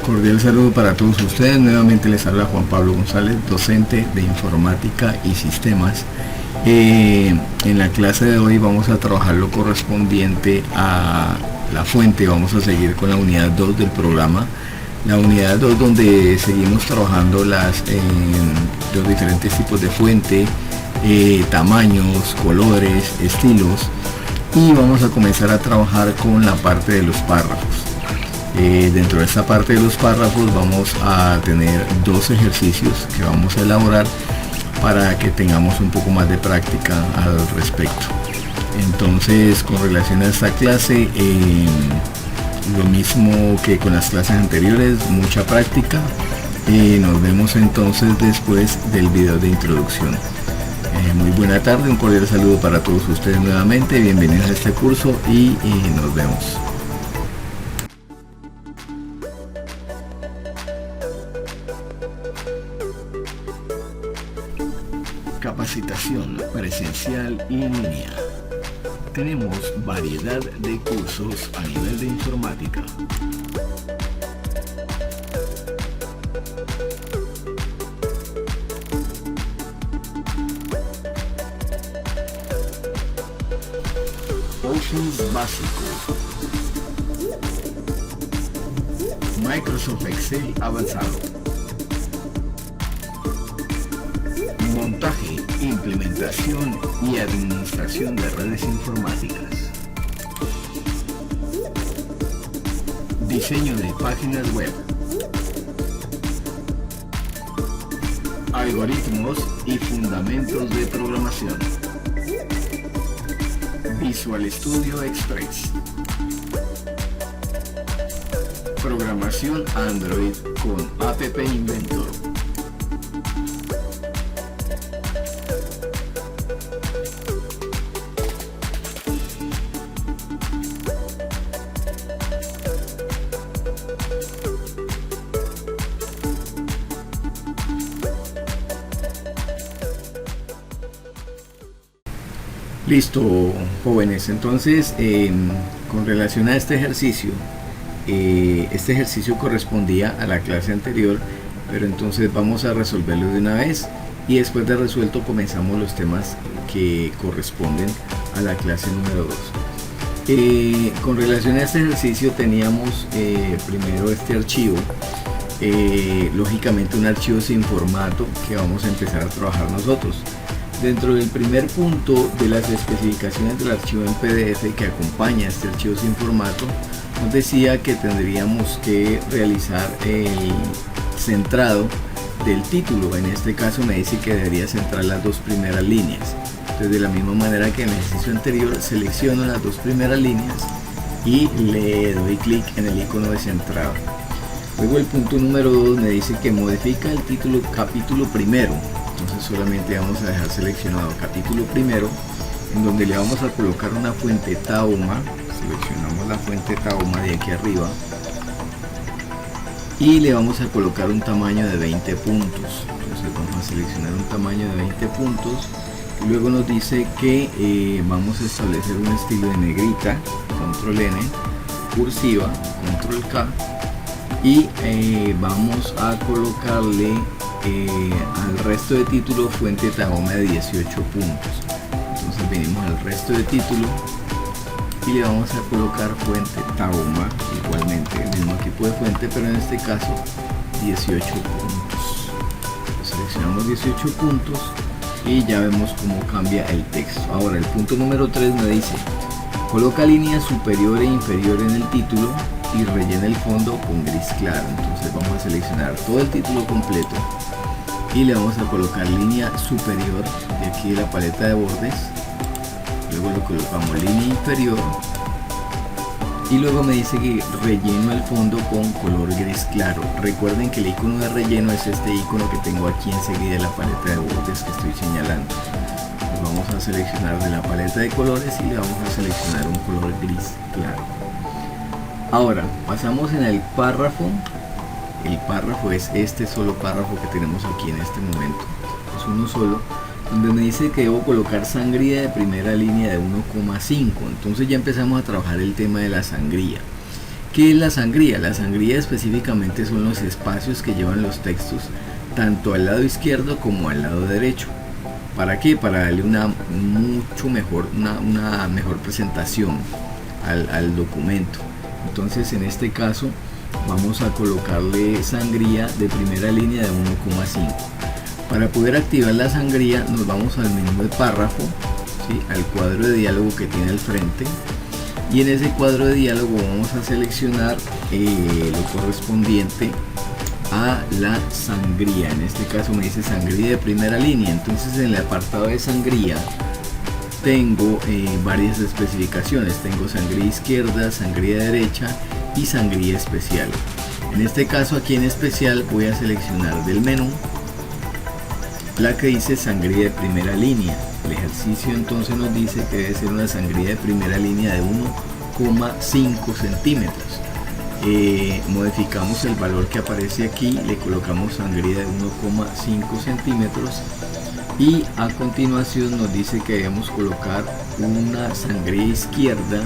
Cordial saludo para todos ustedes. Nuevamente les habla Juan Pablo González, docente de informática y sistemas. En la clase de hoy vamos a trabajar lo correspondiente a la fuente. Vamos a seguir con la unidad 2 del programa. La unidad 2 donde seguimos trabajando los diferentes tipos de fuente, tamaños, colores, estilos. Y vamos a comenzar a trabajar con la parte de los párrafos. Dentro de esta parte de los párrafos vamos a tener dos ejercicios que vamos a elaborar para que tengamos un poco más de práctica al respecto. Entonces, con relación a esta clase, lo mismo que con las clases anteriores, mucha práctica. Nos vemos entonces después del video de introducción. Muy buena tarde, un cordial saludo para todos ustedes nuevamente, bienvenidos a este curso y nos vemos. Capacitación presencial y en línea. Tenemos variedad de cursos a nivel de informática. Office básico, Microsoft Excel avanzado, montaje, implementación y administración de redes informáticas, diseño de páginas web, algoritmos y fundamentos de programación, Visual Studio Express, programación Android con App Inventor, Listo, jóvenes. Entonces, con relación a este ejercicio correspondía a la clase anterior, pero entonces vamos a resolverlo de una vez y después de resuelto comenzamos los temas que corresponden a la clase número 2. Con relación a este ejercicio teníamos primero este archivo, lógicamente un archivo sin formato que vamos a empezar a trabajar nosotros. Dentro del primer punto de las especificaciones del archivo en PDF que acompaña este archivo sin formato, nos decía que tendríamos que realizar el centrado del título. En este caso me dice que debería centrar las dos primeras líneas. Entonces, de la misma manera que en el ejercicio anterior, selecciono las dos primeras líneas y le doy clic en el icono de centrado. Luego el punto número 2 me dice que modifica el título capítulo primero. Entonces solamente vamos a dejar seleccionado capítulo primero, en donde le vamos a colocar una fuente Tahoma. Seleccionamos la fuente Tahoma de aquí arriba y le vamos a colocar un tamaño de 20 puntos. Entonces vamos a seleccionar un tamaño de 20 puntos y luego nos dice que vamos a establecer un estilo de negrita, control N, cursiva, control K, y vamos a colocarle al resto de título fuente Tahoma de 18 puntos. Entonces venimos al resto de título y le vamos a colocar fuente Tahoma, igualmente el mismo tipo de fuente, pero en este caso 18 puntos. Seleccionamos 18 puntos y ya vemos cómo cambia el texto. Ahora el punto número 3 me dice coloca línea superior e inferior en el título y rellena el fondo con gris claro. Entonces vamos a seleccionar todo el título completo y le vamos a colocar línea superior de aquí de la paleta de bordes, luego lo colocamos línea inferior y luego me dice que relleno el fondo con color gris claro. Recuerden que el icono de relleno es este icono que tengo aquí enseguida de la paleta de bordes que estoy señalando. Pues vamos a seleccionar de la paleta de colores y le vamos a seleccionar un color gris claro. Ahora pasamos en el párrafo. El párrafo es este solo párrafo que tenemos aquí en este momento, es uno solo, donde me dice que debo colocar sangría de primera línea de 1,5. Entonces ya empezamos a trabajar el tema de la sangría. ¿Qué es la sangría? La sangría específicamente son los espacios que llevan los textos tanto al lado izquierdo como al lado derecho. ¿Para qué? Para darle una mejor presentación al documento. Entonces en este caso vamos a colocarle sangría de primera línea de 1,5. Para poder activar la sangría nos vamos al menú de párrafo, ¿sí? Al cuadro de diálogo que tiene al frente, y en ese cuadro de diálogo vamos a seleccionar lo correspondiente a la sangría. En este caso me dice sangría de primera línea. Entonces en el apartado de sangría tengo varias especificaciones. Tengo sangría izquierda, sangría derecha y sangría especial. En este caso aquí en especial voy a seleccionar del menú la que dice sangría de primera línea. El ejercicio entonces nos dice que debe ser una sangría de primera línea de 1,5 centímetros. Modificamos el valor que aparece aquí, le colocamos sangría de 1,5 centímetros y a continuación nos dice que debemos colocar una sangría izquierda,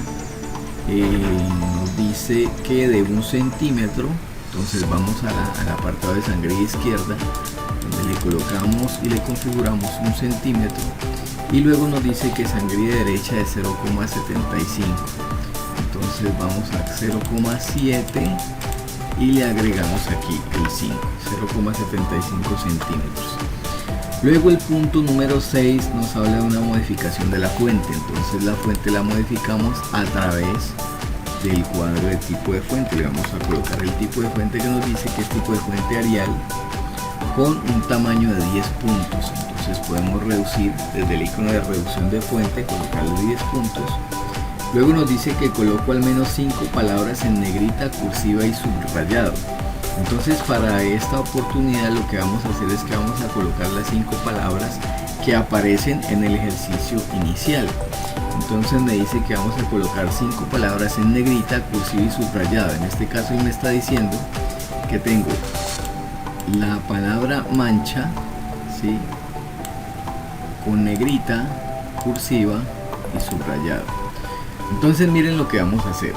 nos dice que de 1 centímetro. Entonces vamos al apartado de sangría izquierda, donde le colocamos y le configuramos 1 centímetro, y luego nos dice que sangría derecha de 0,75. Entonces vamos a 0,7 y le agregamos aquí el 5, 0,75 centímetros. Luego el punto número 6 nos habla de una modificación de la fuente. Entonces la fuente la modificamos a través del cuadro de tipo de fuente. Le vamos a colocar el tipo de fuente que nos dice que es tipo de fuente Arial con un tamaño de 10 puntos. Entonces podemos reducir desde el icono de reducción de fuente, colocarle 10 puntos. Luego nos dice que coloco al menos 5 palabras en negrita, cursiva y subrayado. Entonces para esta oportunidad lo que vamos a hacer es que vamos a colocar las 5 palabras que aparecen en el ejercicio inicial. Entonces me dice que vamos a colocar 5 palabras en negrita, cursiva y subrayado. En este caso él me está diciendo que tengo la palabra mancha, ¿sí?, con negrita, cursiva y subrayado. Entonces miren lo que vamos a hacer.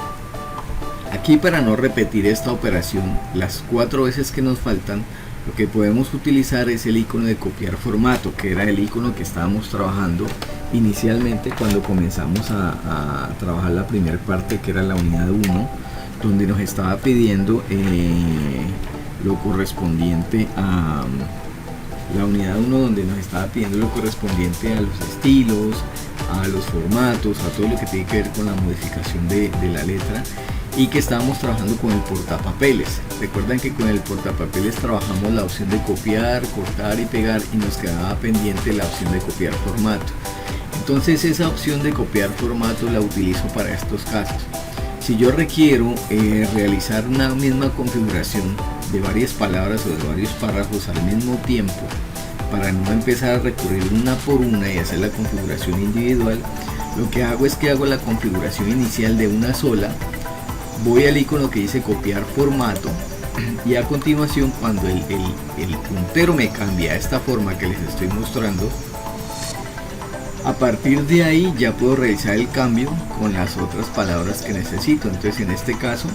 Aquí, para no repetir esta operación las 4 veces que nos faltan, lo que podemos utilizar es el icono de copiar formato, que era el icono que estábamos trabajando inicialmente cuando comenzamos a trabajar la primera parte, que era la unidad 1, donde nos estaba pidiendo lo correspondiente a la unidad 1, donde nos estaba pidiendo lo correspondiente a los estilos, a los formatos, a todo lo que tiene que ver con la modificación de la letra, y que estábamos trabajando con el portapapeles. Recuerdan que con el portapapeles trabajamos la opción de copiar, cortar y pegar, y nos quedaba pendiente la opción de copiar formato. Entonces esa opción de copiar formato la utilizo para estos casos. Si yo requiero realizar una misma configuración de varias palabras o de varios párrafos al mismo tiempo, para no empezar a recurrir una por una y hacer la configuración individual, lo que hago es que hago la configuración inicial de una sola, voy al icono que dice copiar formato, y a continuación, cuando el puntero me cambia a esta forma que les estoy mostrando, a partir de ahí ya puedo realizar el cambio con las otras palabras que necesito. Entonces en este caso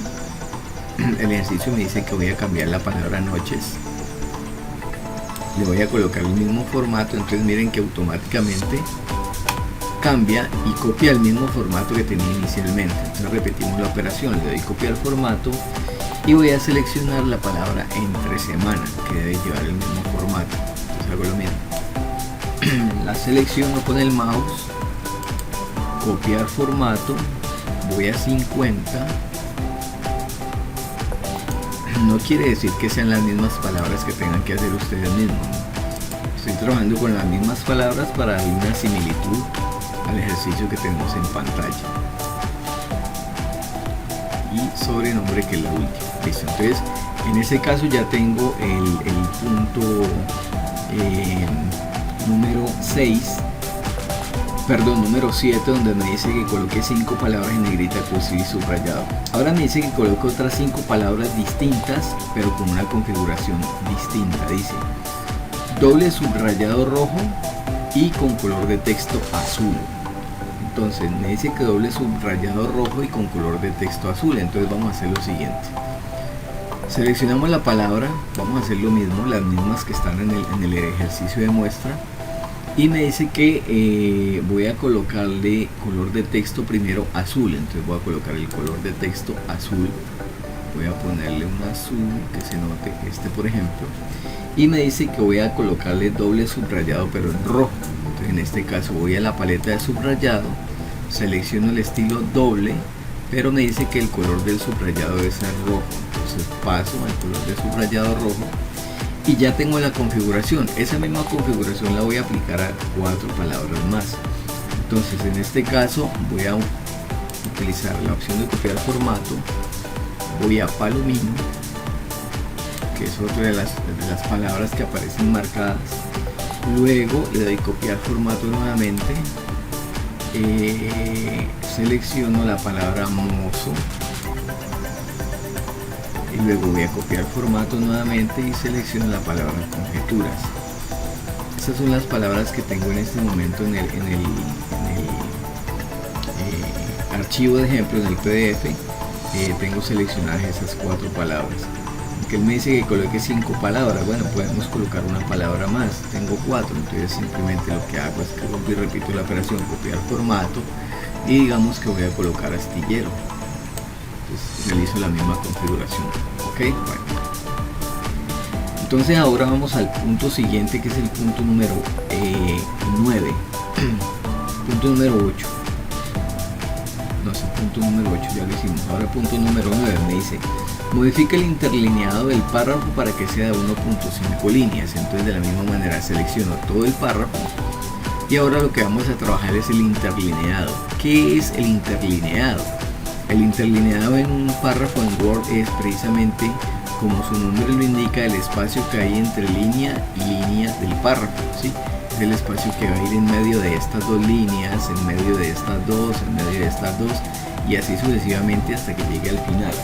el ejercicio me dice que voy a cambiar la palabra noches, le voy a colocar el mismo formato. Entonces miren que automáticamente cambia y copia el mismo formato que tenía inicialmente. Entonces repetimos la operación, le doy copiar formato y voy a seleccionar la palabra entre semana, que debe llevar el mismo formato. Entonces hago lo mismo, la selecciono con el mouse, copiar formato, voy a 50. No quiere decir que sean las mismas palabras que tengan que hacer ustedes mismos. Estoy trabajando con las mismas palabras para dar una similitud al ejercicio que tenemos en pantalla. Y sobrenombre, que es la última. Listo. Entonces en ese caso ya tengo el punto número 7, donde me dice que coloque 5 palabras en negrita, cursiva y subrayado. Ahora me dice que coloque otras 5 palabras distintas, pero con una configuración distinta. Dice doble subrayado rojo y con color de texto azul. Entonces me dice que doble subrayado rojo y con color de texto azul. Entonces vamos a hacer lo siguiente: seleccionamos la palabra, vamos a hacer lo mismo, las mismas que están en el ejercicio de muestra, y me dice que voy a colocarle color de texto primero azul. Entonces voy a colocar el color de texto azul, voy a ponerle un azul que se note, este por ejemplo, y me dice que voy a colocarle doble subrayado pero en rojo. Entonces en este caso voy a la paleta de subrayado, selecciono el estilo doble, pero me dice que el color del subrayado debe ser rojo. Entonces paso al color de subrayado rojo y ya tengo la configuración. Esa misma configuración la voy a aplicar a 4 palabras más. Entonces en este caso voy a utilizar la opción de copiar formato, voy a palomino, que es otra de las palabras que aparecen marcadas. Luego le doy copiar formato nuevamente, selecciono la palabra mozo y luego voy a copiar formato nuevamente y selecciono la palabra conjeturas. Estas son las palabras que tengo en este momento en el archivo de ejemplo, en el PDF. Tengo seleccionadas esas 4 palabras. Que él me dice que coloque 5 palabras, bueno, podemos colocar una palabra más. Tengo 4, entonces simplemente lo que hago es que vuelvo y repito la operación copiar formato y digamos que voy a colocar astillero. Entonces realizo la misma configuración. Ok, bueno. Entonces ahora vamos al punto siguiente, que es el punto número 9. Punto número 8. No sé, punto número 8 ya lo hicimos. Ahora punto número 9 me dice: modifica el interlineado del párrafo para que sea de 1.5 líneas. Entonces de la misma manera selecciono todo el párrafo y ahora lo que vamos a trabajar es el interlineado. ¿Qué es el interlineado? El interlineado en un párrafo en Word es precisamente, como su nombre lo indica, el espacio que hay entre línea y línea del párrafo, ¿sí? Es el espacio que va a ir en medio de estas 2 líneas, en medio de estas 2, en medio de estas 2 y así sucesivamente hasta que llegue al final.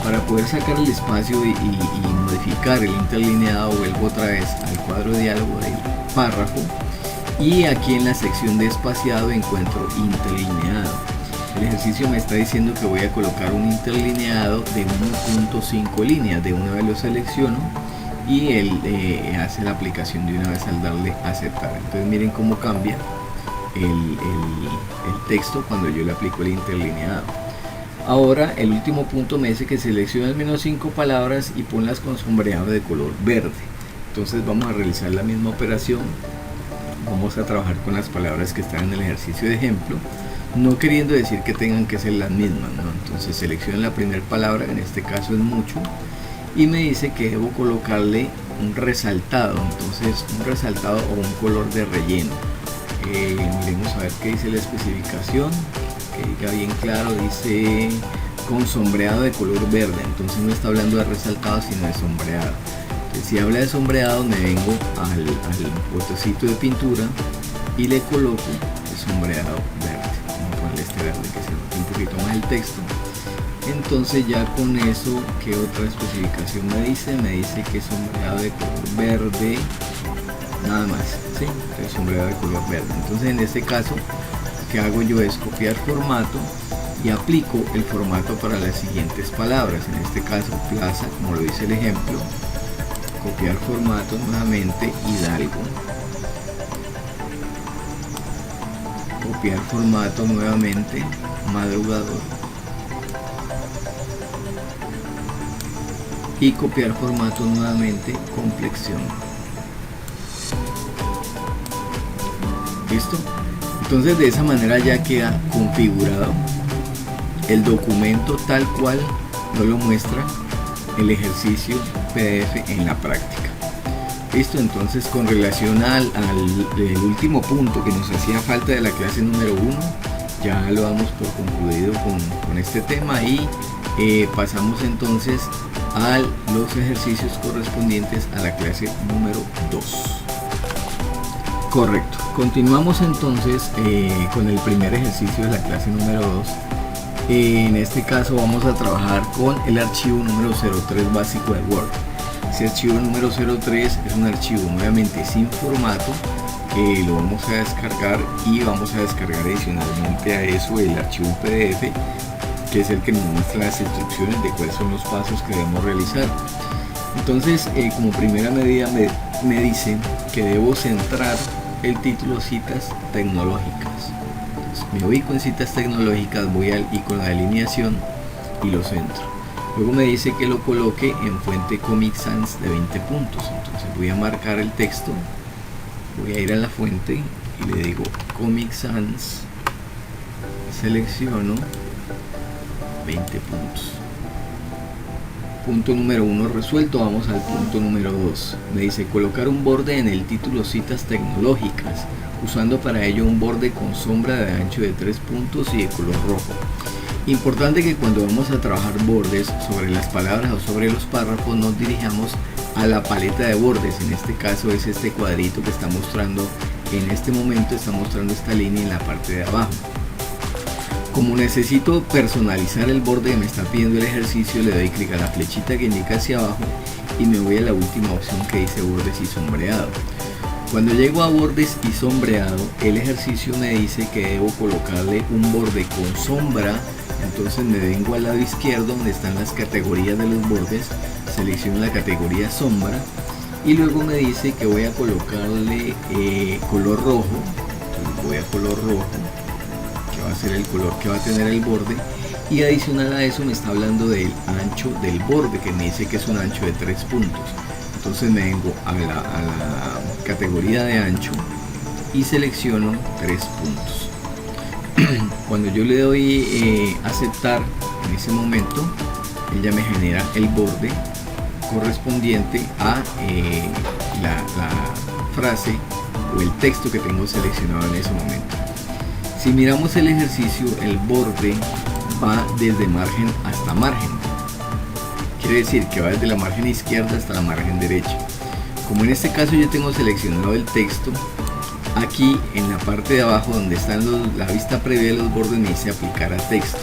Para poder sacar el espacio y modificar el interlineado, vuelvo otra vez al cuadro de diálogo del párrafo y aquí en la sección de espaciado encuentro interlineado. El ejercicio me está diciendo que voy a colocar un interlineado de 1.5 líneas. De una vez lo selecciono y él hace la aplicación de una vez al darle a aceptar. Entonces miren cómo cambia el texto cuando yo le aplico el interlineado. Ahora el último punto me dice que seleccione al menos 5 palabras y ponlas con sombreado de color verde. Entonces vamos a realizar la misma operación. Vamos a trabajar con las palabras que están en el ejercicio de ejemplo, no queriendo decir que tengan que ser las mismas, ¿no? Entonces selecciono la primera palabra, en este caso es mucho, y me dice que debo colocarle un resaltado. Entonces un resaltado o un color de relleno. Miremos a ver qué dice la especificación, que diga bien claro, dice con sombreado de color verde. Entonces no está hablando de resaltado sino de sombreado. Entonces, si habla de sombreado, me vengo al botecito de pintura y le coloco el sombreado verde. Vamos a ponerle este verde que se note un poquito más el texto. Entonces ya con eso, ¿qué otra especificación me dice? Me dice que sombreado de color verde, nada más, ¿sí? Entonces sombreado de color verde. Entonces en este caso, lo que hago yo es copiar formato y aplico el formato para las siguientes palabras. En este caso plaza, como lo dice el ejemplo, copiar formato nuevamente, Hidalgo, copiar formato nuevamente, madrugador, y copiar formato nuevamente, complexión. ¿Listo? Entonces de esa manera ya queda configurado el documento tal cual nos lo muestra el ejercicio PDF en la práctica. Listo, entonces con relación al último punto que nos hacía falta de la clase número 1, ya lo damos por concluido con este tema y pasamos entonces a los ejercicios correspondientes a la clase número 2. Correcto, continuamos entonces con el primer ejercicio de la clase número 2. En este caso vamos a trabajar con el archivo número 03 básico de Word. Ese archivo número 03 es un archivo nuevamente sin formato lo vamos a descargar y vamos a descargar adicionalmente a eso el archivo PDF, que es el que nos muestra las instrucciones de cuáles son los pasos que debemos realizar. Entonces, como primera medida me dice que debo centrar el título citas tecnológicas. Entonces, me ubico en citas tecnológicas, voy al icono de alineación y lo centro. Luego me dice que lo coloque en fuente Comic Sans de 20 puntos. Entonces voy a marcar el texto, voy a ir a la fuente y le digo Comic Sans, selecciono 20 puntos. Punto número 1 resuelto. Vamos al punto número 2. Me dice colocar un borde en el título citas tecnológicas, usando para ello un borde con sombra de ancho de 3 puntos y de color rojo. Importante que cuando vamos a trabajar bordes sobre las palabras o sobre los párrafos nos dirijamos a la paleta de bordes. En este caso es este cuadrito que está mostrando en este momento, está mostrando esta línea en la parte de abajo. Como necesito personalizar el borde que me está pidiendo el ejercicio, le doy clic a la flechita que indica hacia abajo y me voy a la última opción que dice bordes y sombreado. Cuando llego a bordes y sombreado, el ejercicio me dice que debo colocarle un borde con sombra. Entonces me vengo al lado izquierdo donde están las categorías de los bordes, selecciono la categoría sombra y luego me dice que voy a colocarle color rojo. Entonces voy a color rojo, que va a ser el color que va a tener el borde, y adicional a eso me está hablando del ancho del borde, que me dice que es un ancho de 3 puntos. Entonces me vengo a la categoría de ancho y selecciono 3 puntos. Cuando yo le doy aceptar, en ese momento ella me genera el borde correspondiente a la frase o el texto que tengo seleccionado en ese momento. Si miramos el ejercicio, el borde va desde margen hasta margen. Quiere decir que va desde la margen izquierda hasta la margen derecha. Como en este caso yo tengo seleccionado el texto, aquí en la parte de abajo donde están la vista previa de los bordes me dice aplicar a texto.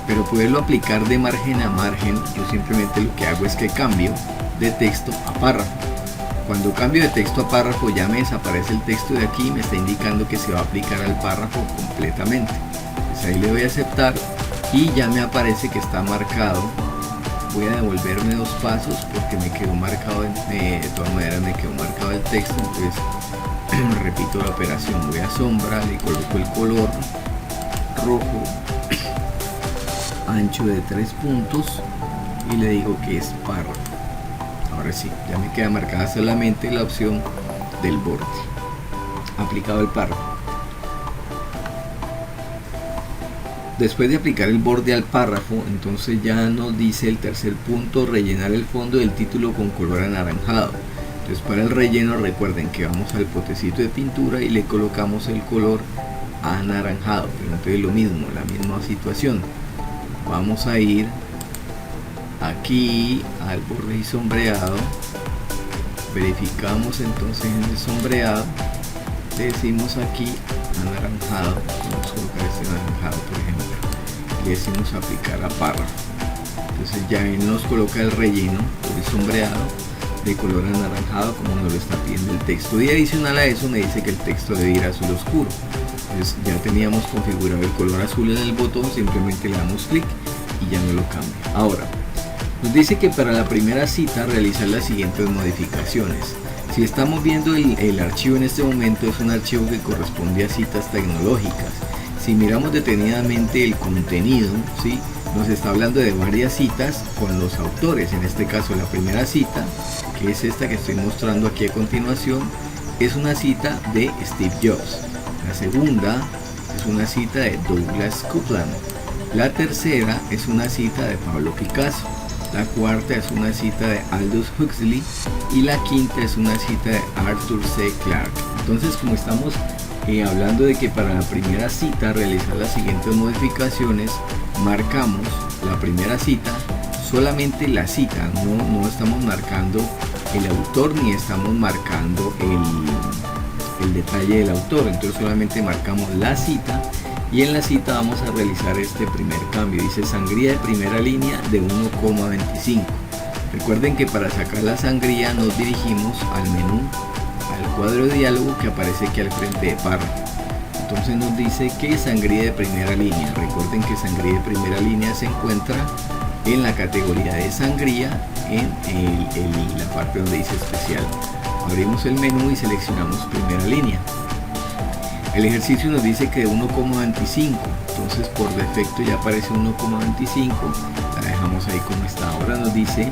Pero poderlo aplicar de margen a margen, yo simplemente lo que hago es que cambio de texto a párrafo. Cuando cambio de texto a párrafo ya me desaparece el texto de aquí y me está indicando que se va a aplicar al párrafo completamente. Pues ahí le doy a aceptar y ya me aparece que está marcado. Voy a devolverme 2 pasos porque me quedó marcado, de todas maneras me quedó marcado el texto. Entonces repito la operación, voy a sombra, le coloco el color rojo, ancho de 3 puntos y le digo que es párrafo. Ahora sí, ya me queda marcada solamente la opción del borde, aplicado el párrafo. Después de aplicar el borde al párrafo, entonces ya nos dice el tercer punto, rellenar el fondo del título con color anaranjado. Entonces para el relleno recuerden que vamos al potecito de pintura y le colocamos el color anaranjado. Pero entonces lo mismo, la misma situación. Vamos a ir aquí al borde y sombreado, verificamos entonces en el sombreado, le decimos aquí anaranjado, vamos a colocar este anaranjado por ejemplo, le decimos aplicar a párrafo. Entonces ya él nos coloca el relleno por el sombreado de color anaranjado como nos lo está pidiendo el texto, y adicional a eso me dice que el texto debe ir azul oscuro. Entonces ya teníamos configurado el color azul en el botón, simplemente le damos clic y ya me lo cambia. Ahora nos dice que para la primera cita realizar las siguientes modificaciones. Si estamos viendo el archivo en este momento, es un archivo que corresponde a citas tecnológicas. Si miramos detenidamente el contenido, ¿sí?, nos está hablando de varias citas con los autores. En este caso la primera cita, que es esta que estoy mostrando aquí a continuación, es una cita de Steve Jobs. La segunda es una cita de Douglas Coupland. La tercera es una cita de Pablo Picasso. La cuarta es una cita de Aldous Huxley y la quinta es una cita de Arthur C. Clarke. Entonces, como estamos hablando de que para la primera cita realizar las siguientes modificaciones, marcamos la primera cita, solamente la cita, no estamos marcando el autor ni estamos marcando el detalle del autor. Entonces solamente marcamos la cita y en la cita vamos a realizar este primer cambio. Dice sangría de primera línea de 1,25. Recuerden que para sacar la sangría nos dirigimos al menú, al cuadro de diálogo que aparece aquí al frente de párrafo. Entonces nos dice que sangría de primera línea. Recuerden que sangría de primera línea se encuentra en la categoría de sangría en la parte donde dice especial. Abrimos el menú y seleccionamos primera línea. El ejercicio nos dice que de 1,25, entonces por defecto ya aparece 1,25, la dejamos ahí como está. Ahora nos dice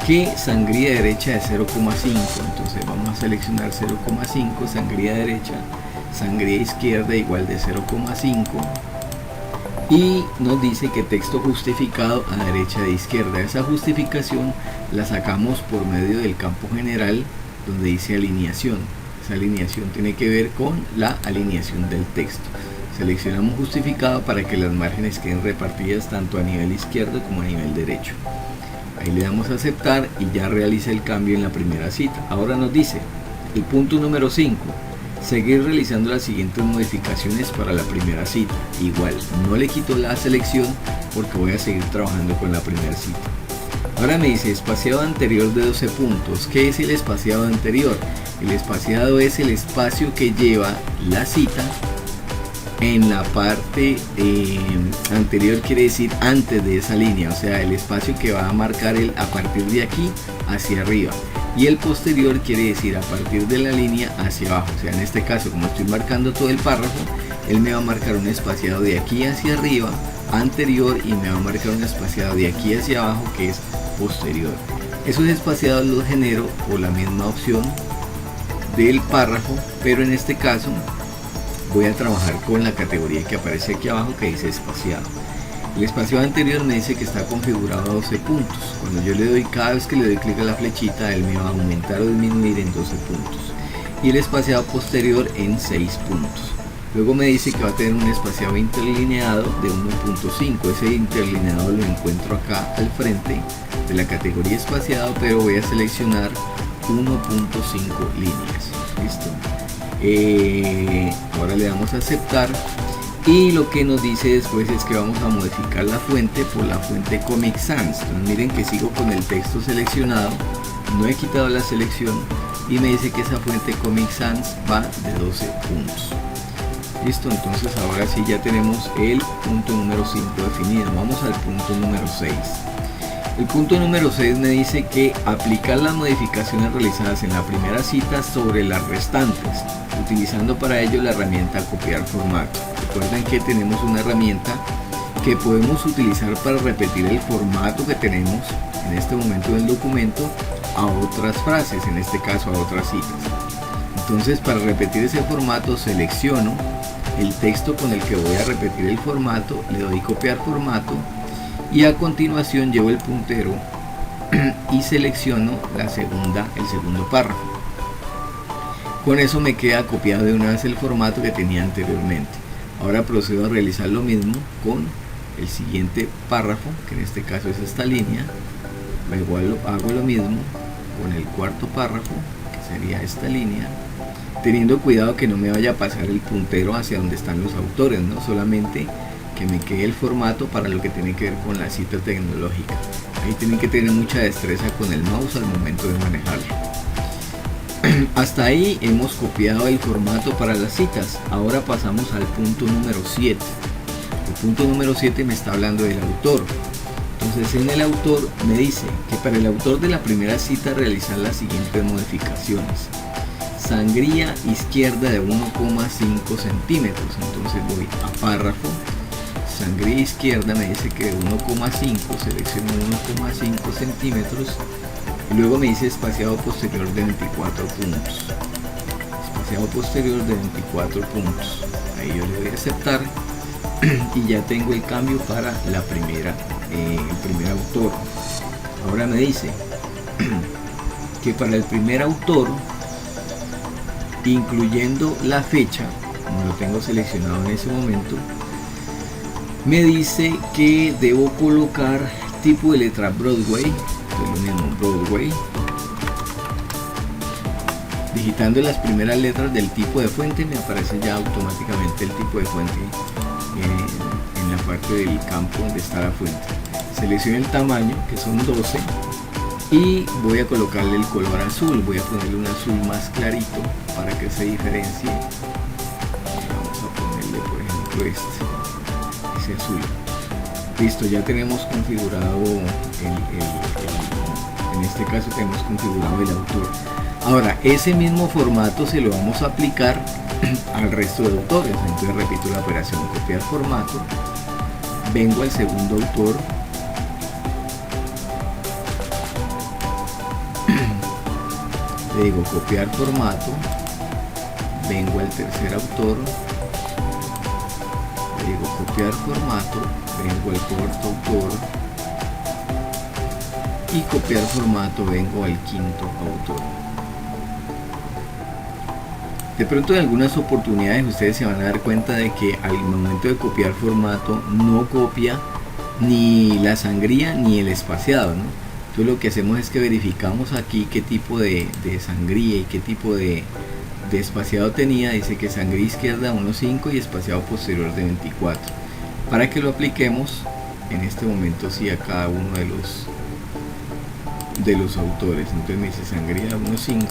que sangría derecha de 0,5, entonces vamos a seleccionar 0,5, sangría derecha, sangría izquierda igual de 0,5, y nos dice que texto justificado a derecha de izquierda. Esa justificación la sacamos por medio del campo general donde dice alineación. Esa alineación tiene que ver con la alineación del texto. Seleccionamos justificado para que las márgenes queden repartidas tanto a nivel izquierdo como a nivel derecho. Ahí le damos a aceptar y ya realiza el cambio en la primera cita. Ahora nos dice el punto número 5. Seguir realizando las siguientes modificaciones para la primera cita. Igual, no le quito la selección porque voy a seguir trabajando con la primera cita. Ahora me dice espaciado anterior de 12 puntos. ¿Qué es el espaciado anterior? El espaciado es el espacio que lleva la cita en la parte anterior, quiere decir antes de esa línea, o sea, el espacio que va a marcar a partir de aquí hacia arriba. Y el posterior quiere decir a partir de la línea hacia abajo. O sea, en este caso, como estoy marcando todo el párrafo, él me va a marcar un espaciado de aquí hacia arriba, anterior, y me va a marcar un espaciado de aquí hacia abajo que es posterior. Esos espaciados los genero por la misma opción del párrafo, pero en este caso voy a trabajar con la categoría que aparece aquí abajo que dice espaciado. El espaciado anterior me dice que está configurado a 12 puntos. Cuando yo le doy, cada vez que le doy clic a la flechita, él me va a aumentar o disminuir en 12 puntos. Y el espaciado posterior en 6 puntos. Luego me dice que va a tener un espaciado interlineado de 1.5. Ese interlineado lo encuentro acá al frente de la categoría espaciado, pero voy a seleccionar 1.5 líneas. Listo. Ahora le damos a aceptar. Y lo que nos dice después es que vamos a modificar la fuente por la fuente Comic Sans. Entonces miren que sigo con el texto seleccionado, no he quitado la selección y me dice que esa fuente Comic Sans va de 12 puntos. Listo, entonces ahora sí ya tenemos el punto número 5 definido. Vamos al punto número 6. El punto número 6 me dice que aplicar las modificaciones realizadas en la primera cita sobre las restantes, utilizando para ello la herramienta copiar formato. Recuerden que tenemos una herramienta que podemos utilizar para repetir el formato que tenemos en este momento del documento a otras frases, en este caso a otras citas. Entonces, para repetir ese formato selecciono el texto con el que voy a repetir el formato, le doy copiar formato y a continuación llevo el puntero y selecciono el segundo párrafo. Con eso me queda copiado de una vez el formato que tenía anteriormente. Ahora procedo a realizar lo mismo con el siguiente párrafo, que en este caso es esta línea. Igual hago lo mismo con el cuarto párrafo, que sería esta línea, teniendo cuidado que no me vaya a pasar el puntero hacia donde están los autores, no solamente que me quede el formato para lo que tiene que ver con la cita tecnológica. Ahí tienen que tener mucha destreza con el mouse al momento de manejarlo. Hasta ahí hemos copiado el formato para las citas. Ahora pasamos al punto número 7. El punto número 7 me está hablando del autor. Entonces en el autor me dice que para el autor de la primera cita realizar las siguientes modificaciones. Sangría izquierda de 1,5 centímetros. Entonces voy a párrafo. Sangría izquierda me dice que de 1,5, selecciono 1,5 centímetros. Y luego me dice espaciado posterior de 24 puntos. Espaciado posterior de 24 puntos. Ahí yo le doy a aceptar y ya tengo el cambio para la primera, el primer autor. Ahora me dice que para el primer autor, incluyendo la fecha, como lo tengo seleccionado en ese momento, me dice que debo colocar tipo de letra Broadway. Lo mismo, Broadway, digitando las primeras letras del tipo de fuente me aparece ya automáticamente el tipo de fuente en la parte del campo donde está la fuente. Selecciono el tamaño, que son 12, y voy a colocarle el color azul. Voy a ponerle un azul más clarito para que se diferencie. Vamos a ponerle por ejemplo ese azul. Listo, ya tenemos configurado en este caso tenemos configurado el autor. Ahora ese mismo formato se lo vamos a aplicar al resto de autores. Entonces repito la operación: copiar formato, vengo al segundo autor, le digo copiar formato, vengo al tercer autor, le digo copiar formato, vengo al cuarto autor y copiar formato, vengo al quinto autor. De pronto en algunas oportunidades ustedes se van a dar cuenta de que al momento de copiar formato no copia ni la sangría ni el espaciado, ¿no? Entonces lo que hacemos es que verificamos aquí qué tipo de sangría y qué tipo de espaciado tenía. Dice que sangría izquierda 1.5 y espaciado posterior de 24. Para que lo apliquemos en este momento sí a cada uno de los autores. Entonces me dice sangría 1.5,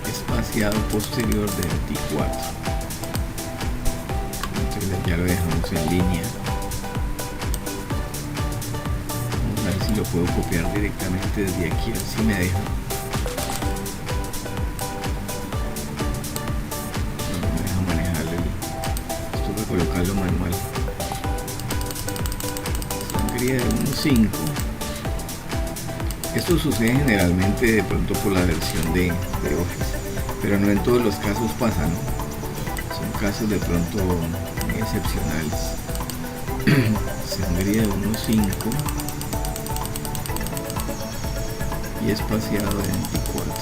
espaciado posterior de 24. Entonces ya lo dejamos en línea. Vamos a ver si lo puedo copiar directamente desde aquí, a ver si me deja. No me deja manejarle esto, voy a colocarlo manual. Sangría de 1.5. Esto sucede generalmente de pronto por la versión de Office, pero no en todos los casos pasa, ¿no? Son casos de pronto muy excepcionales. Sangría de 1.5 y espaciado de 24.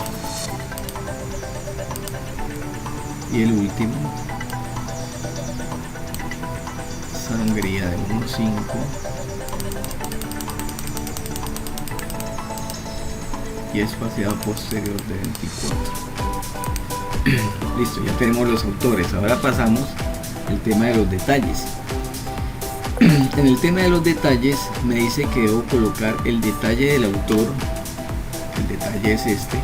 Y el último, sangría de 1.5 y espaciado posterior de 24. Listo, ya tenemos los autores. Ahora pasamos al tema de los detalles. En el tema de los detalles me dice que debo colocar el detalle del autor. El detalle es este,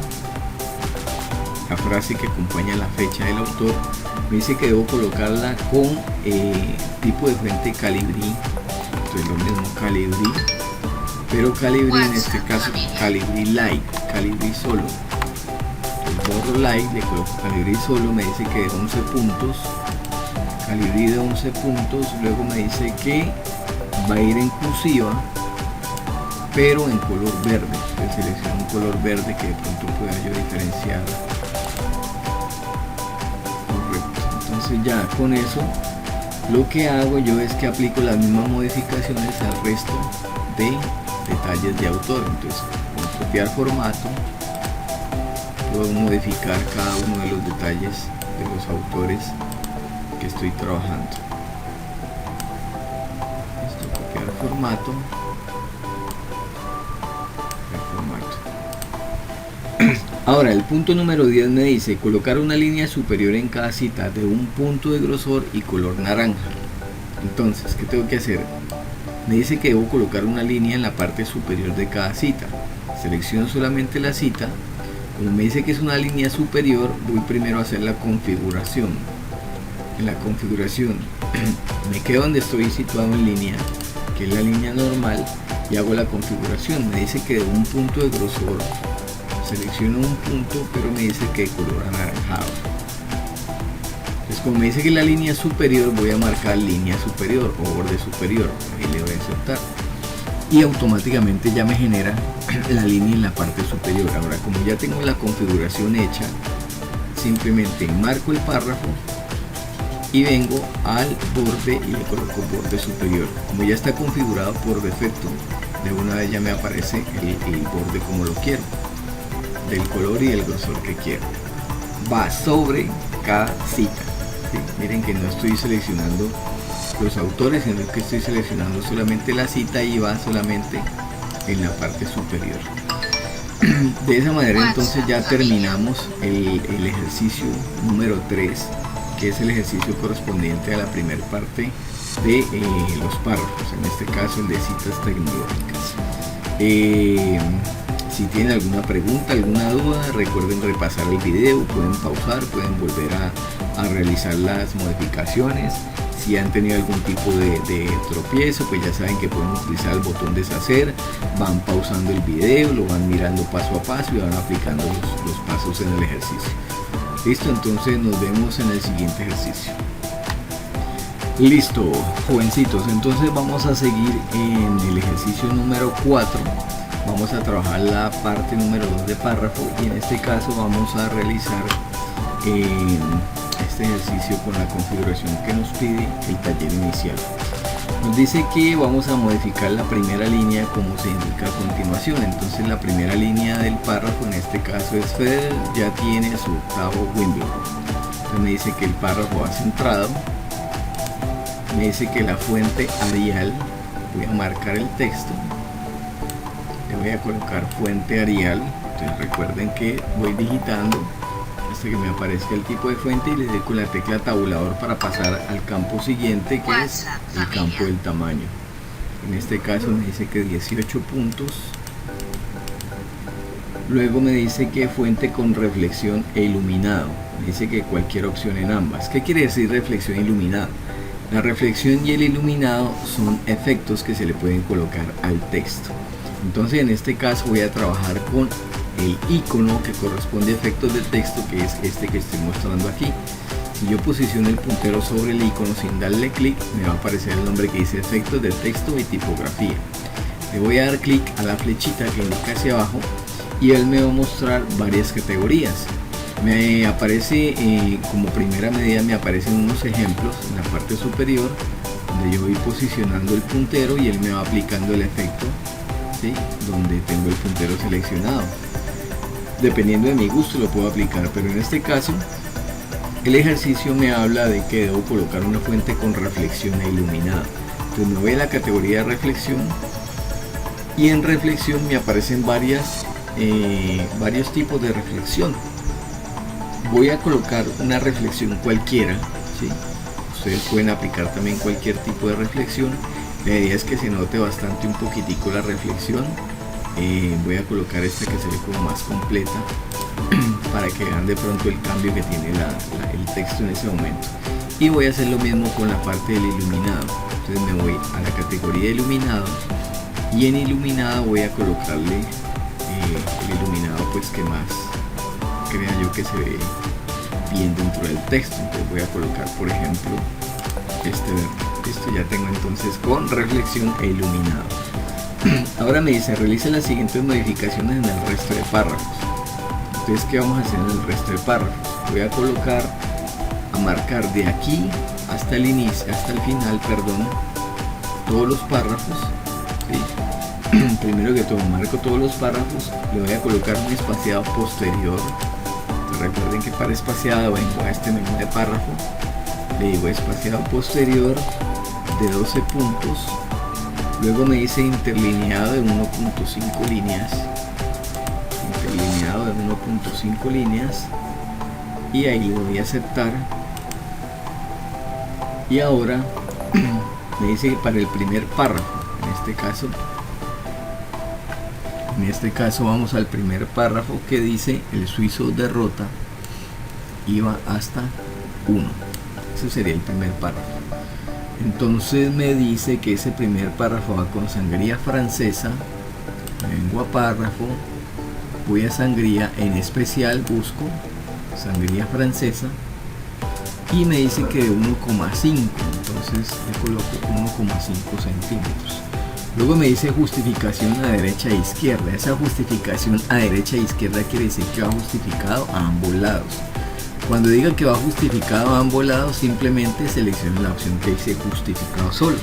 la frase que acompaña la fecha del autor. Me dice que debo colocarla con tipo de fuente Calibri. Entonces lo mismo, Calibri, pero Calibri en este caso Calibri Light, Calibri solo. Borro Light, le coloco Calibri solo, me dice que de 11 puntos, Calibri de 11 puntos. Luego me dice que va a ir en cursiva pero en color verde. Entonces selecciono un color verde que de pronto pueda yo diferenciar. Correcto. Entonces ya con eso lo que hago yo es que aplico las mismas modificaciones al resto de detalles de autor. Entonces con copiar formato puedo modificar cada uno de los detalles de los autores que estoy trabajando. Esto, copiar formato. Ahora el punto número 10 me dice colocar una línea superior en cada cita de un punto de grosor y color naranja. Entonces, ¿qué tengo que hacer? Me dice que debo colocar una línea en la parte superior de cada cita. Selecciono solamente la cita. Como me dice que es una línea superior, voy primero a hacer la configuración. En la configuración me quedo donde estoy situado en línea, que es la línea normal, y hago la configuración. Me dice que de un punto de grosor, selecciono un punto, pero me dice que de color anaranjado. Entonces como me dice que la línea superior, voy a marcar línea superior o borde superior. Ahí le voy a aceptar y automáticamente ya me genera la línea en la parte superior. Ahora, como ya tengo la configuración hecha, simplemente marco el párrafo y vengo al borde y le coloco borde superior. Como ya está configurado por defecto, de una vez ya me aparece el borde como lo quiero, del color y el grosor que quiero. Va sobre cada cita. ¿Sí? Miren que no estoy seleccionando los autores, sino que estoy seleccionando solamente la cita y va solamente en la parte superior. De esa manera entonces ya terminamos el ejercicio número 3, que es el ejercicio correspondiente a la primera parte de los párrafos, en este caso el de citas tecnológicas. Si tienen alguna pregunta, alguna duda, recuerden repasar el video, pueden pausar, pueden volver a realizar las modificaciones. Si han tenido algún tipo de tropiezo, pues ya saben que pueden utilizar el botón deshacer, van pausando el video, lo van mirando paso a paso y van aplicando los pasos en el ejercicio. Listo, entonces nos vemos en el siguiente ejercicio. Listo, jovencitos, entonces vamos a seguir en el ejercicio número 4. Vamos a trabajar la parte número 2 de párrafo y en este caso vamos a realizar este ejercicio con la configuración que nos pide el taller inicial. Nos dice que vamos a modificar la primera línea como se indica a continuación. Entonces la primera línea del párrafo, en este caso es Federer, ya tiene su octavo Wimbledon. Entonces me dice que el párrafo va centrado. Me dice que la fuente Arial, voy a marcar el texto, le voy a colocar fuente Arial. Entonces recuerden que voy digitando hasta que me aparezca el tipo de fuente y le doy con la tecla tabulador para pasar al campo siguiente, que es el campo del tamaño. En este caso me dice que 18 puntos. Luego me dice que fuente con reflexión e iluminado. Me dice que cualquier opción en ambas. ¿Qué quiere decir reflexión e iluminado? La reflexión y el iluminado son efectos que se le pueden colocar al texto. Entonces en este caso voy a trabajar con el icono que corresponde a efectos del texto, que es este que estoy mostrando aquí. Si yo posiciono el puntero sobre el icono sin darle clic, me va a aparecer el nombre que dice efectos de texto y tipografía. Le voy a dar clic a la flechita que indica hacia abajo y él me va a mostrar varias categorías. Me aparece como primera medida, me aparecen unos ejemplos en la parte superior donde yo voy posicionando el puntero y él me va aplicando el efecto, ¿sí?, donde tengo el puntero seleccionado. Dependiendo de mi gusto lo puedo aplicar, pero en este caso el ejercicio me habla de que debo colocar una fuente con reflexión e iluminado. Entonces me voy a la categoría de reflexión y en reflexión me aparecen varios tipos de reflexión. Voy a colocar una reflexión cualquiera, ¿sí? Ustedes pueden aplicar también cualquier tipo de reflexión. La idea es que se note bastante un poquitico la reflexión. Voy a colocar esta que se ve como más completa para que vean de pronto el cambio que tiene el texto en ese momento. Y voy a hacer lo mismo con la parte del iluminado. Entonces me voy a la categoría de iluminado y en iluminado voy a colocarle el iluminado pues que más crea yo que se ve bien dentro del texto. Entonces voy a colocar por ejemplo este verde. Esto ya tengo entonces con reflexión e iluminado. Ahora me dice realice las siguientes modificaciones en el resto de párrafos. Entonces, ¿qué vamos a hacer en el resto de párrafos? Voy a colocar, a marcar de aquí hasta el inicio, hasta el final, perdón, todos los párrafos, ¿sí? Primero que todo marco todos los párrafos, le voy a colocar un espaciado posterior. Entonces, recuerden que para espaciado vengo a este menú de párrafo, le digo espaciado posterior de 12 puntos. Luego me dice interlineado de 1.5 líneas, interlineado de 1.5 líneas, y ahí le voy a aceptar. Y ahora me dice que para el primer párrafo, en este caso vamos al primer párrafo que dice el suizo derrota y va hasta 1. Ese sería el primer párrafo. Entonces me dice que ese primer párrafo va con sangría francesa. Vengo a párrafo, voy a sangría, en especial busco sangría francesa y me dice que de 1,5, entonces le coloco 1,5 centímetros. Luego me dice justificación a derecha e izquierda. Esa justificación a derecha e izquierda quiere decir que va justificado a ambos lados. Cuando diga que va justificado a ambos lados, simplemente seleccione la opción que dice justificado solo.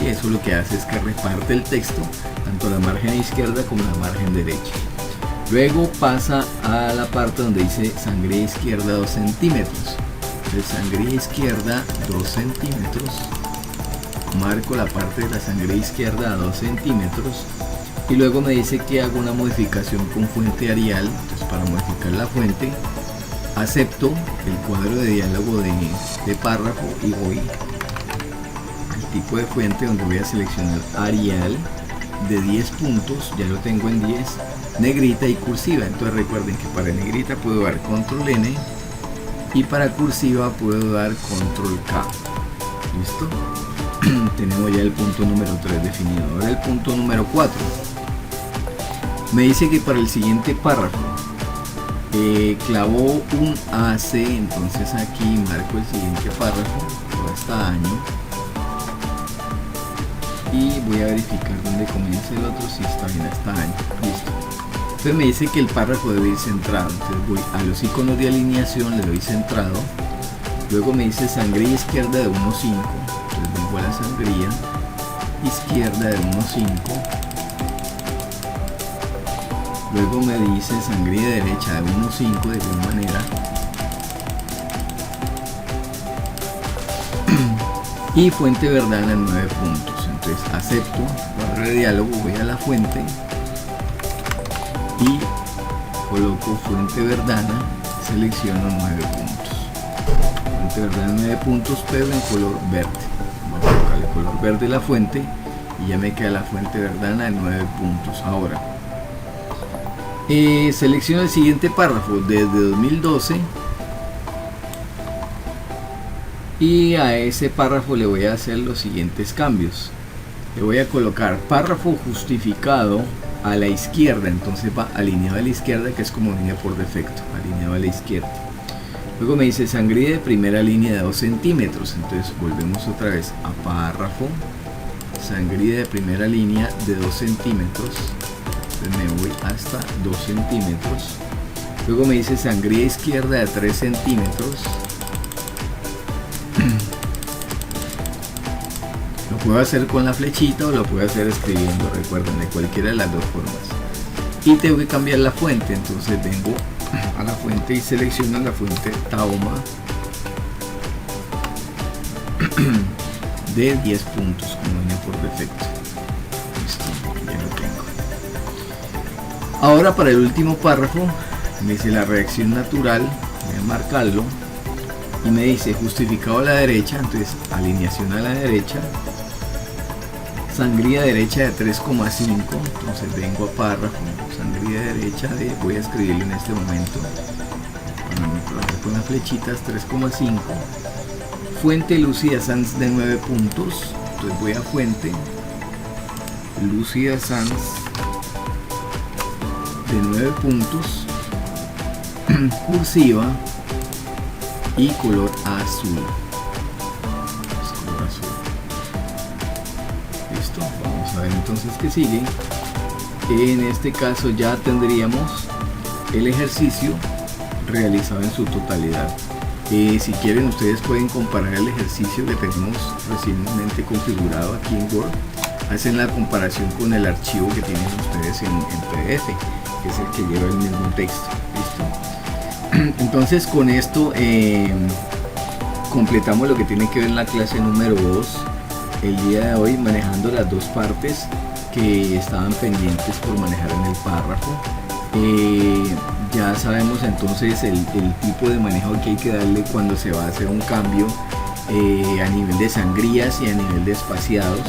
Y eso lo que hace es que reparte el texto, tanto la margen izquierda como la margen derecha. Luego pasa a la parte donde dice sangría izquierda 2 centímetros. De sangría izquierda 2 centímetros. Marco la parte de la sangría izquierda a 2 centímetros. Y luego me dice que hago una modificación con fuente Arial. Entonces, para modificar la fuente, acepto el cuadro de diálogo de párrafo y voy al tipo de fuente, donde voy a seleccionar Arial de 10 puntos, ya lo tengo en 10, negrita y cursiva. Entonces recuerden que para negrita puedo dar control N y para cursiva puedo dar control K. ¿Listo? Tenemos ya el punto número 3 definido. Ahora el punto número 4 me dice que para el siguiente párrafo clavó un AC, entonces aquí marco el siguiente párrafo por hasta año y voy a verificar dónde comienza el otro, si está bien hasta año. Listo. Entonces me dice que el párrafo debe ir centrado, entonces voy a los iconos de alineación, le doy centrado. Luego me dice sangría izquierda de 1.5, entonces vengo a la sangría izquierda de 1.5. Luego me dice sangría derecha de 1.5 de igual manera. Y fuente verdana en 9 puntos. Entonces acepto, cuadro de diálogo, voy a la fuente y coloco fuente verdana, selecciono 9 puntos. Fuente verdana en 9 puntos, pero en color verde. Voy a colocar el color verde de la fuente y ya me queda la fuente verdana en 9 puntos. Ahora selecciono el siguiente párrafo desde 2012 y a ese párrafo le voy a hacer los siguientes cambios. Le voy a colocar párrafo justificado a la izquierda, entonces va alineado a la izquierda, que es como viene por defecto, alineado a la izquierda. Luego me dice sangría de primera línea de 2 centímetros, entonces volvemos otra vez a párrafo, sangría de primera línea de 2 centímetros. Me voy hasta 2 centímetros. Luego me dice sangría izquierda de 3 centímetros. Lo puedo hacer con la flechita o lo puedo hacer escribiendo, recuerden, de cualquiera de las dos formas. Y tengo que cambiar la fuente, entonces vengo a la fuente y selecciono la fuente Taoma de 10 puntos, como viene por defecto. Listo, ya lo tengo. Ahora para el último párrafo me dice la reacción natural, voy a marcarlo y me dice justificado a la derecha, entonces alineación a la derecha, sangría derecha de 3,5, entonces vengo a párrafo, sangría derecha de, voy a escribirlo en este momento con las flechitas, 3,5, fuente Lucida Sans de 9 puntos, entonces voy a fuente Lucida Sans de 9 puntos, cursiva y color azul. Color azul. Listo, vamos a ver entonces qué sigue. En este caso ya tendríamos el ejercicio realizado en su totalidad. Si quieren, ustedes pueden comparar el ejercicio que tenemos recientemente configurado aquí en Word, hacen la comparación con el archivo que tienen ustedes en PDF, que es el que lleva el mismo texto. ¿Listo? Entonces con esto completamos lo que tiene que ver la clase número 2 el día de hoy, manejando las dos partes que estaban pendientes por manejar en el párrafo. Ya sabemos entonces el tipo de manejo que hay que darle cuando se va a hacer un cambio a nivel de sangrías y a nivel de espaciados.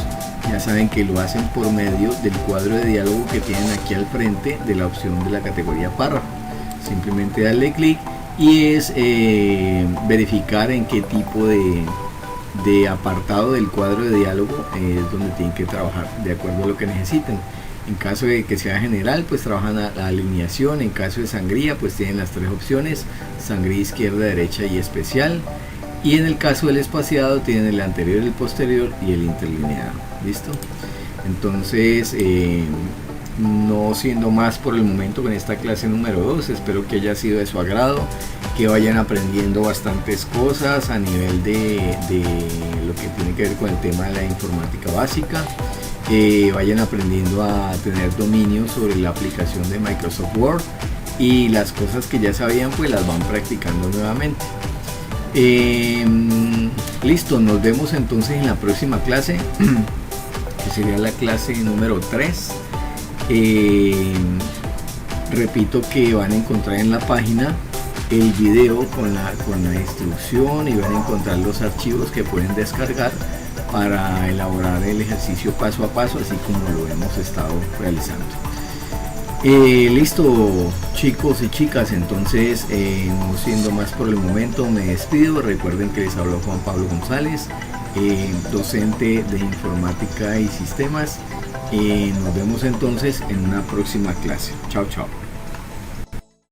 Ya saben que lo hacen por medio del cuadro de diálogo que tienen aquí al frente de la opción de la categoría párrafo. Simplemente darle clic y es verificar en qué tipo de apartado del cuadro de diálogo es donde tienen que trabajar de acuerdo a lo que necesiten. En caso de que sea general, pues trabajan a la alineación. En caso de sangría, pues tienen las tres opciones: sangría izquierda, derecha y especial. Y en el caso del espaciado tienen el anterior, el posterior y el interlineado. ¿Listo? Entonces no siendo más por el momento con esta clase número 2, espero que haya sido de su agrado, que vayan aprendiendo bastantes cosas a nivel de lo que tiene que ver con el tema de la informática básica, vayan aprendiendo a tener dominio sobre la aplicación de Microsoft Word, y las cosas que ya sabían pues las van practicando nuevamente. Listo, nos vemos entonces en la próxima clase, que sería la clase número 3. Repito que van a encontrar en la página el video con la instrucción, y van a encontrar los archivos que pueden descargar para elaborar el ejercicio paso a paso, así como lo hemos estado realizando. Listo, chicos y chicas, entonces no siendo más por el momento, me despido. Recuerden que les habló Juan Pablo González, docente de informática y sistemas. Nos vemos entonces en una próxima clase. Chao, chao.